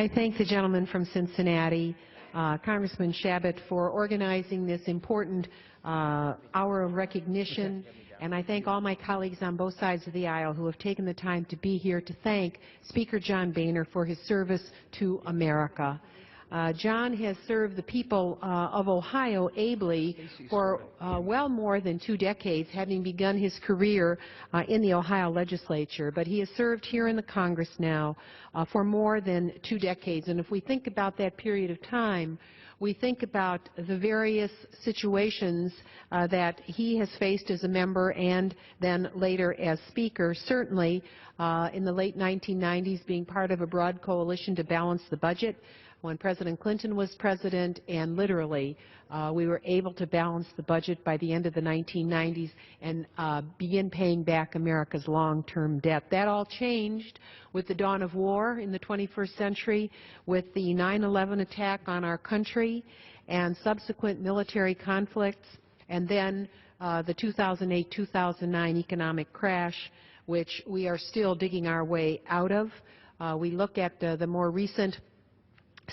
I thank the gentleman from Cincinnati, Congressman Shabbat, for organizing this important hour of recognition, and I thank all my colleagues on both sides of the aisle who have taken the time to be here to thank Speaker John Boehner for his service to America. John has served the people of Ohio ably for well more than 2 decades, having begun his career in the Ohio legislature. But he has served here in the Congress now for more than 2 decades. And if we think about that period of time, we think about the various situations that he has faced as a member and then later as Speaker. Certainly, in the late 1990s, being part of a broad coalition to balance the budget, when President Clinton was president, and literally we were able to balance the budget by the end of the 1990s and begin paying back America's long-term debt. That all changed with the dawn of war in the 21st century, with the 9/11 attack on our country and subsequent military conflicts, and then the 2008-2009 economic crash, which we are still digging our way out of. We look at the more recent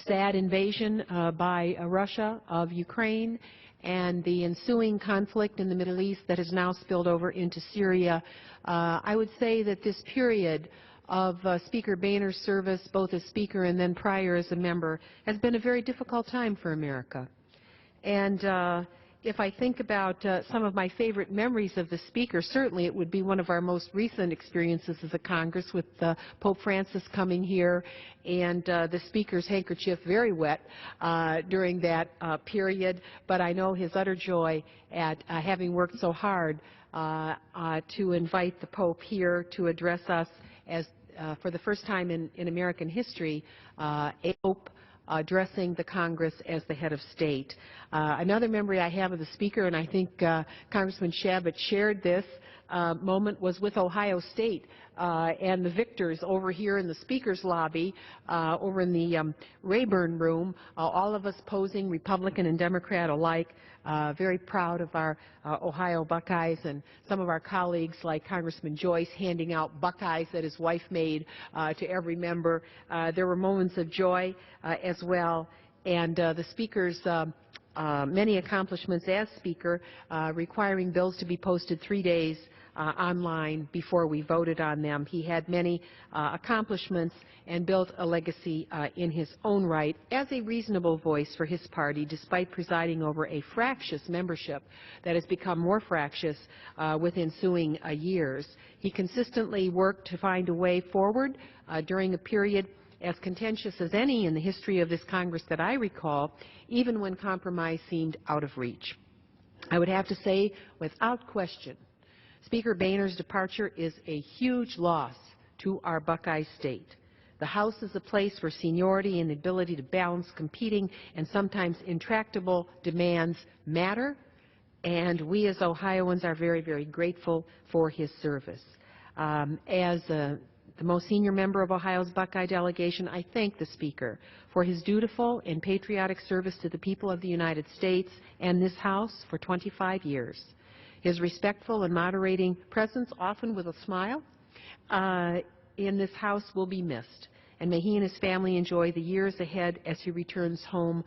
sad invasion by Russia of Ukraine and the ensuing conflict in the Middle East that has now spilled over into Syria. I would say that this period of Speaker Boehner's service, both as Speaker and then prior as a member, has been a very difficult time for America. And if I think about some of my favorite memories of the Speaker, certainly it would be one of our most recent experiences as a Congress with Pope Francis coming here and the Speaker's handkerchief very wet during that period. But I know his utter joy at having worked so hard to invite the Pope here to address us as, for the first time in American history, a Pope addressing the Congress as the head of state. Another memory I have of the Speaker, and I think Congressman Shabbat shared this moment, was with Ohio State and the victors over here in the Speaker's lobby, over in the Rayburn room, all of us posing, Republican and Democrat alike, very proud of our Ohio Buckeyes, and some of our colleagues like Congressman Joyce handing out Buckeyes that his wife made to every member. There were moments of joy as well, and the Speaker's many accomplishments as Speaker, requiring bills to be posted 3 days online before we voted on them. He had many accomplishments and built a legacy in his own right as a reasonable voice for his party, despite presiding over a fractious membership that has become more fractious with ensuing years. He consistently worked to find a way forward during a period as contentious as any in the history of this Congress that I recall, even when compromise seemed out of reach. I would have to say, without question, Speaker Boehner's departure is a huge loss to our Buckeye state. The House is a place where seniority and the ability to balance competing and sometimes intractable demands matter, and we as Ohioans are very, very grateful for his service. As the most senior member of Ohio's Buckeye delegation, I thank the Speaker for his dutiful and patriotic service to the people of the United States and this House for 25 years. His respectful and moderating presence, often with a smile, in this House will be missed. And may he and his family enjoy the years ahead as he returns home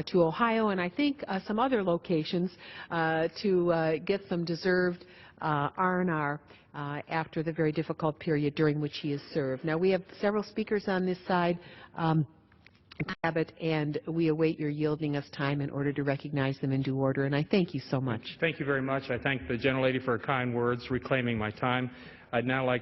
to Ohio and I think some other locations to get some deserved R&R after the very difficult period during which he has served. Now, we have several speakers on this side, and we await your yielding us time in order to recognize them in due order, and I thank you so much. Thank you very much. I thank the gentlelady for her kind words, reclaiming my time. I'd now like